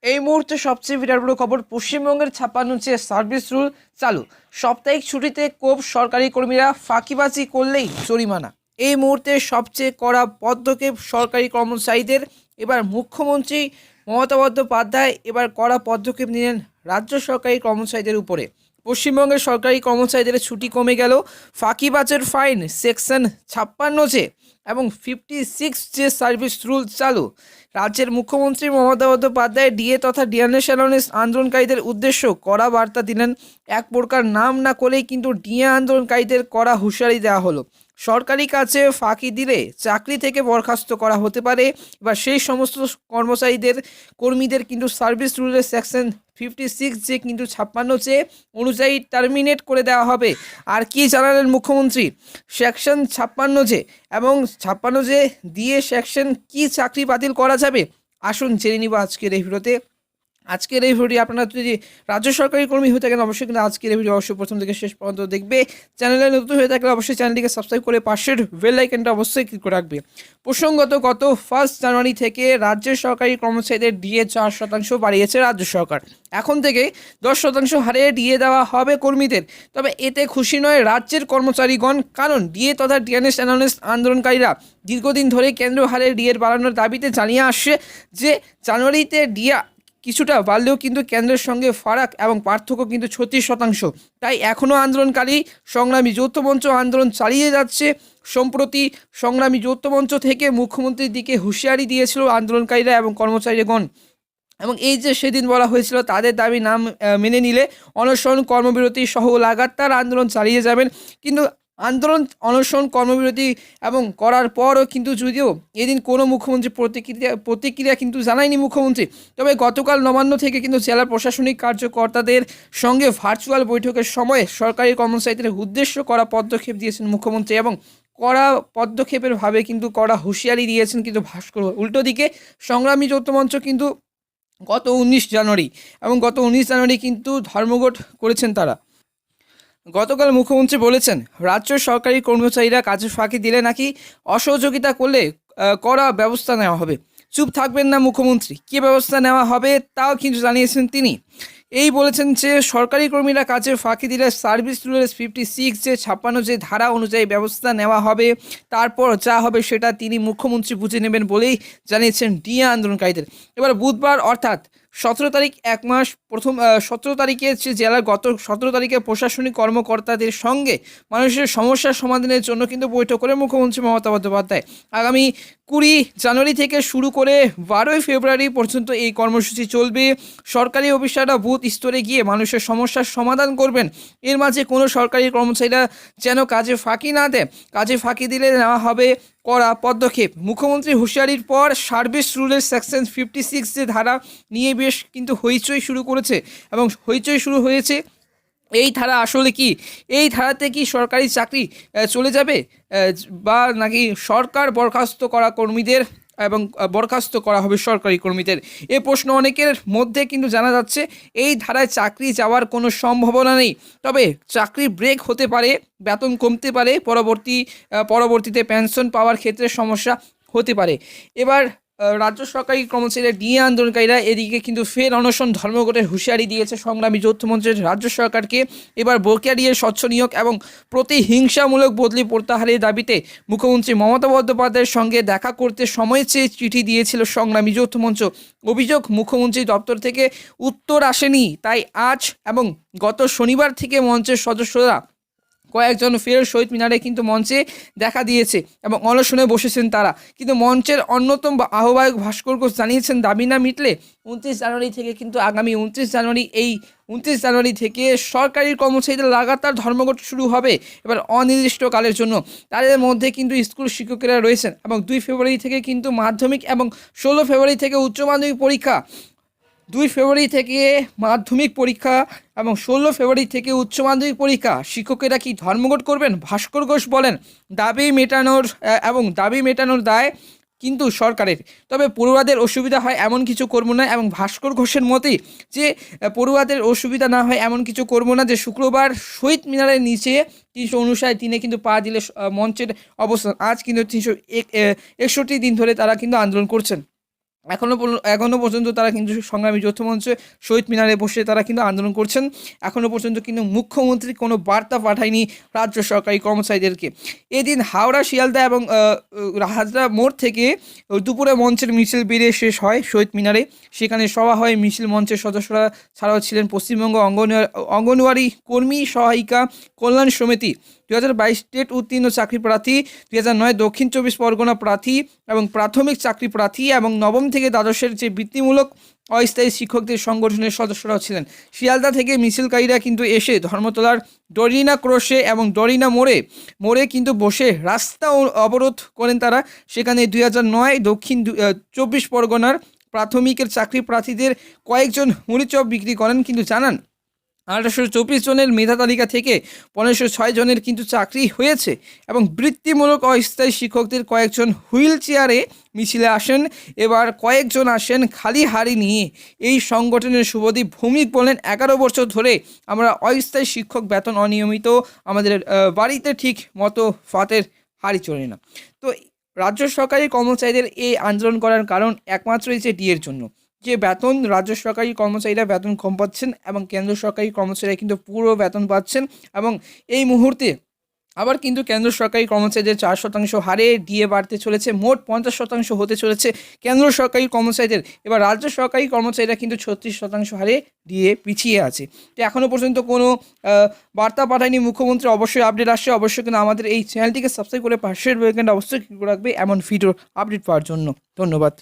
এই মুহূর্তে সবচেয়ে বিরাট বড় খবর, পশ্চিমবঙ্গের 56 সার্ভিস রুল চালু। সাপ্তাহিক ছুটিতে কোপ, সরকারি কর্মীরা ফাঁকিবাজি করলেই জরিমানা। এই মুহূর্তে সবচেয়ে কড়া পদক্ষেপ সরকারি কর্মচারীদের। এবার মুখ্যমন্ত্রী মমতা বন্দ্যোপাধ্যায় এবার কড়া পদক্ষেপ নিলেন রাজ্য সরকারি কর্মচারীদের উপরে। পশ্চিমবঙ্গের সরকারি কর্মচারীদের ছুটি কমে গেল, ফাঁকিবাজের ফাইন সেকশন 56 এবং 56 যে সার্ভিস রুল চালু। রাজ্যের মুখ্যমন্ত্রী মমতা বন্দ্যোপাধ্যায় ডিএ তথা ডিএনএস অ্যালাউন্স আন্দোলনকারীদের উদ্দেশ্য কড়া বার্তা দিলেন। এক প্রকার নাম না করলেই কিন্তু ডিএ আন্দোলনকারীদের কড়া হুঁশিয়ারি দেওয়া হলো। সরকারি কাজে ফাঁকি দিলে চাকরি থেকে বরখাস্ত করা হতে পারে। এবার সেই সমস্ত কর্মীদের কিন্তু সার্ভিস রুলের সেকশন 56 যে কিন্তু 56 যে অনুযায়ী টার্মিনেট করে দেওয়া হবে। আর কি জানালেন মুখ্যমন্ত্রী? সেকশন 56 যে এবং 56 যে দিয়ে সেকশন কি চাকরি বাতিল করা যাবে, আসুন জেনে নিব আজকের এই ভিডিওতে। আজকের এই ভিডিও আপনারা যদি রাজ্য সরকারি কর্মী হয়ে থাকেন, অবশ্যই কিন্তু আজকের এই ভিডিও অবশ্যই প্রথম থেকে শেষ পর্যন্ত দেখবে। চ্যানেলে নতুন হয়ে থাকলে অবশ্যই চ্যানেলটিকে সাবস্ক্রাইব করে পাশের বেল আইকনটা অবশ্যই ক্লিক করে রাখবে। প্রসঙ্গত, গত 1 জানুয়ারি থেকে রাজ্যের সরকারি কর্মচারীদের ডিএ 4% বাড়িয়েছে রাজ্য সরকার। এখন থেকে 10% হারে ডিএ দেওয়া হবে কর্মীদের। তবে এতে খুশি নয় রাজ্যের কর্মচারীগণ, কারণ ডিএ তথা ডিএনএস অ্যালাউন্স আন্দোলনকারীরা দীর্ঘদিন ধরে কেন্দ্রীয় হারে ডিএর বাড়ানোর দাবিতে জানিয়ে আসছে যে জানুয়ারিতে ডিএ কিছুটা বাড়লেও কিন্তু কেন্দ্রের সঙ্গে ফারাক এবং পার্থক্য কিন্তু 36%। তাই এখনও আন্দোলনকারী সংগ্রামী যৌথ মঞ্চ আন্দোলন চালিয়ে যাচ্ছে। সম্প্রতি সংগ্রামী যৌথ মঞ্চ থেকে মুখ্যমন্ত্রীর দিকে হুঁশিয়ারি দিয়েছিল আন্দোলনকারীরা এবং কর্মচারীগণ। এবং এই যে সেদিন বলা হয়েছিল তাদের দাবি না মেনে নিলে অনশন, কর্মবিরতি সহ লাগাতার আন্দোলন চালিয়ে যাবেন। কিন্তু আন্দোলন, অনশন, কর্মবিরতি এবং করার পরও কিন্তু যদিও এদিন কোনো মুখ্যমন্ত্রী প্রতিক্রিয়া কিন্তু জানায়নি মুখ্যমন্ত্রী। তবে গতকাল নবান্ন থেকে কিন্তু জেলা প্রশাসনিক কার্যকর্তাদের সঙ্গে ভার্চুয়াল বৈঠকের সময় সরকারি কর্মচারীদের উদ্দেশ্য করা পদক্ষেপ দিয়েছেন মুখ্যমন্ত্রী এবং কড়া পদক্ষেপের ভাবে কিন্তু কড়া হুঁশিয়ারি দিয়েছেন কিন্তু ভাস্কর। উল্টো দিকে সংগ্রামী যৌথ মঞ্চ কিন্তু গত 19 জানুয়ারি কিন্তু ধর্মঘট করেছেন তারা। গতকাল মুখ্যমন্ত্রী বলেছেন, রাজ্য সরকারি কর্মচারীরা কাজে ফাঁকি দিলে নাকি অসহযোগিতা করলে কড়া ব্যবস্থা নেওয়া হবে। চুপ থাকবেন না মুখ্যমন্ত্রী, কী ব্যবস্থা নেওয়া হবে তাও কিন্তু জানিয়েছেন তিনি। এই বলেছেন যে সরকারি কর্মীরা কাজে ফাঁকি দিলে সার্ভিস রুলের 56 যে 56 যে ধারা অনুযায়ী ব্যবস্থা নেওয়া হবে। তারপর যা হবে সেটা তিনি মুখ্যমন্ত্রী বুঝে নেবেন বলেই জানিয়েছেন ডিএ আন্দোলনকারীদের। এবার বুধবার অর্থাৎ 17 তারিখ, 1 মাস, 17 তারিখে জেলার 17 তারিখে প্রশাসনিক কর্মকর্তাদের সঙ্গে মানুষের সমস্যার সমাধানের জন্য কিন্তু বৈঠক করে মুখ্যমন্ত্রী মমতা বন্দ্যোপাধ্যায়। আগামী 20 জানুয়ারি থেকে শুরু করে 12 ফেব্রুয়ারি পর্যন্ত এই কর্মসূচি চলবে। সরকারি অফিসাররা বুথ স্তরে গিয়ে মানুষের সমস্যার সমাধান করবেন। এর মাঝে কোনো সরকারি কর্মচারীরা যেন কাজে ফাঁকি না দেয়। কাজে ফাঁকি দিলে নেওয়া হবে কড়া পদক্ষেপ। মুখ্যমন্ত্রী হুঁশিয়ারির পর সার্ভিস রুলের সেকশন 56 যে ধারা নিয়ে বেশ কিন্তু হইচই শুরু করেছে এবং হইচই শুরু হয়েছে। এই ধারা আসলে কি? এই ধারাতে কি সরকারি চাকরি চলে যাবে, বা নাকি সরকার বরখাস্ত করা কর্মীদের এবং বরখাস্ত করা হবে সরকারি কর্মীদের? এ প্রশ্ন অনেকের মধ্যে কিন্তু জানা যাচ্ছে এই ধারায় চাকরি যাওয়ার কোনো সম্ভাবনা নেই। তবে চাকরি ব্রেক হতে পারে, বেতন কমতে পারে, পরবর্তীতে পেনশন পাওয়ার ক্ষেত্রে সমস্যা হতে পারে। এবার রাজ্য সরকারি কর্মচারীরা ডিএ আন্দোলনকারীরা এদিকে কিন্তু ফের অনশন, ধর্মঘটের হুঁশিয়ারি দিয়েছে সংগ্রামী যৌথ মঞ্চের রাজ্য সরকারকে। এবার বকেয়া ডিএ স্বচ্ছ নিয়োগ এবং প্রতিহিংসামূলক বদলি প্রত্যাহারের দাবিতে মুখ্যমন্ত্রী মমতা বন্দ্যোপাধ্যায়ের সঙ্গে দেখা করতে সময় চেয়ে চিঠি দিয়েছিল সংগ্রামী যৌথ মঞ্চ। অভিযোগ, মুখ্যমন্ত্রী দপ্তর থেকে উত্তর আসেনি, তাই আজ এবং গত শনিবার থেকে মঞ্চের সদস্যরা কয়েকজন ফের শহীদ মিনারে কিন্তু মঞ্চে দেখা দিয়েছে এবং অনশনে বসেছেন তারা। কিন্তু মঞ্চের অন্যতম আহ্বায়ক ভাস্কর ঘোষ জানিয়েছেন, দাবি না মিটলে 29 জানুয়ারি থেকে কিন্তু আগামী 29 জানুয়ারি থেকে সরকারি কর্মচারীদের লাগাতার ধর্মঘট শুরু হবে, এবার অনির্দিষ্টকালের জন্য। তাদের মধ্যে কিন্তু স্কুল শিক্ষকেরা রয়েছেন এবং 2 ফেব্রুয়ারি থেকে কিন্তু মাধ্যমিক এবং 16 ফেব্রুয়ারি থেকে উচ্চ মাধ্যমিক পরীক্ষা। 2 ফেব্রুয়ারি থেকে মাধ্যমিক পরীক্ষা এবং 16 ফেব্রুয়ারি থেকে উচ্চ মাধ্যমিক পরীক্ষা। শিক্ষকেরা কি ধর্মঘট করবেন? ভাস্কর ঘোষ বলেন, দাবি মেটানোর দায় কিন্তু সরকারের, তবে পড়ুয়াদের অসুবিধা হয় এমন কিছু করবো না। এবং ভাস্কর ঘোষের মতেই যে পড়ুয়াদের অসুবিধা না হয় এমন কিছু করবো না। যে শুক্রবার শহীদ মিনারের নিচে 359 কিন্তু পা দিলে মঞ্চের অবস্থান। আজ কিন্তু 361 দিন ধরে তারা কিন্তু আন্দোলন করছেন। এখনো পর্যন্ত তারা কিন্তু সংগ্রামী যৌথ মঞ্চে শহীদ মিনারে বসে তারা কিন্তু আন্দোলন করছেন। এখনো পর্যন্ত কিন্তু মুখ্যমন্ত্রী কোনো বার্তা পাঠায়নি রাজ্য সরকারি কর্মচারীদেরকে। এদিন হাওড়া, শিয়ালদা এবং হাজরা মোড় থেকে দুপুরে মঞ্চের মিছিল বেরিয়ে শেষ হয় শহীদ মিনারে। সেখানে সভা হয়, মিছিল মঞ্চের সদস্যরা ছাড়াও ছিলেন পশ্চিমবঙ্গ অঙ্গনওয়াড়ি কর্মী সহায়িকা কল্যাণ সমিতি, 2022 টেট উত্তীর্ণ চাকরি প্রার্থী, 2009 দক্ষিণ 24 পরগনা প্রার্থী এবং প্রাথমিক চাকরি প্রার্থী এবং নবম থেকে দ্বাদশের যে বৃত্তিমূলক অস্থায়ী শিক্ষকদের সংগঠনের সদস্যরাও ছিলেন। শিয়ালদা থেকে মিছিলকারীরা কিন্তু এসে ধর্মতলার ডরিনা ক্রোশে এবং ডরিনা মোড়ে কিন্তু বসে রাস্তা অবরোধ করেন তারা। সেখানে 2009 দক্ষিণ 24 পরগনার প্রাথমিকের চাকরি প্রার্থীদের কয়েকজন মুড়িচপ বিক্রি করেন, কিন্তু জানান 1824 জনের মেধা তালিকা থেকে 1506 জনের কিন্তু চাকরি হয়েছে এবং বৃত্তিমূলক অস্থায়ী শিক্ষকদের কয়েকজন হুইল চেয়ারে মিছিলে আসেন। এবার কয়েকজন আসেন খালি হাড়ি নিয়ে। এই সংগঠনের শুভদীপ ভৌমিক বলেন, 11 বছর ধরে আমরা অস্থায়ী শিক্ষক বেতন অনিয়মিত, আমাদের বাড়িতে ঠিক মতো ফাতের হাড়ি চলে না। তো রাজ্য সরকারি কর্মচারীদের এই আন্দোলন করার কারণ একমাত্রই যে ডিএর জন্য, যে বেতন রাজ্য সরকারি কর্মচারীরা বেতন কম পাচ্ছেন এবং কেন্দ্র সরকারি কর্মচারীরা কিন্তু পুরো বেতন পাচ্ছেন। এবং এই মুহূর্তে আবার কিন্তু কেন্দ্র সরকারি কর্মচারীদের 4% হারে ডিএ বাড়তে চলেছে, মোট 50% হতে চলেছে কেন্দ্র সরকারি কর্মচারীদের। এবার রাজ্য সরকারি কর্মচারীরা কিন্তু 36% হারে ডিএ পিছিয়ে আছে। তো এখনও পর্যন্ত কোনো বার্তা পাঠায়নি মুখ্যমন্ত্রী। অবশ্যই আপডেট আসছে, অবশ্যই কিন্তু আমাদের এই চ্যানেলটিকে সাবস্ক্রাইব করে পাশের বেল আইকনটা অবশ্যই ক্লিক করে রাখবে এমন ভিডিও আপডেট পাওয়ার জন্য। ধন্যবাদ।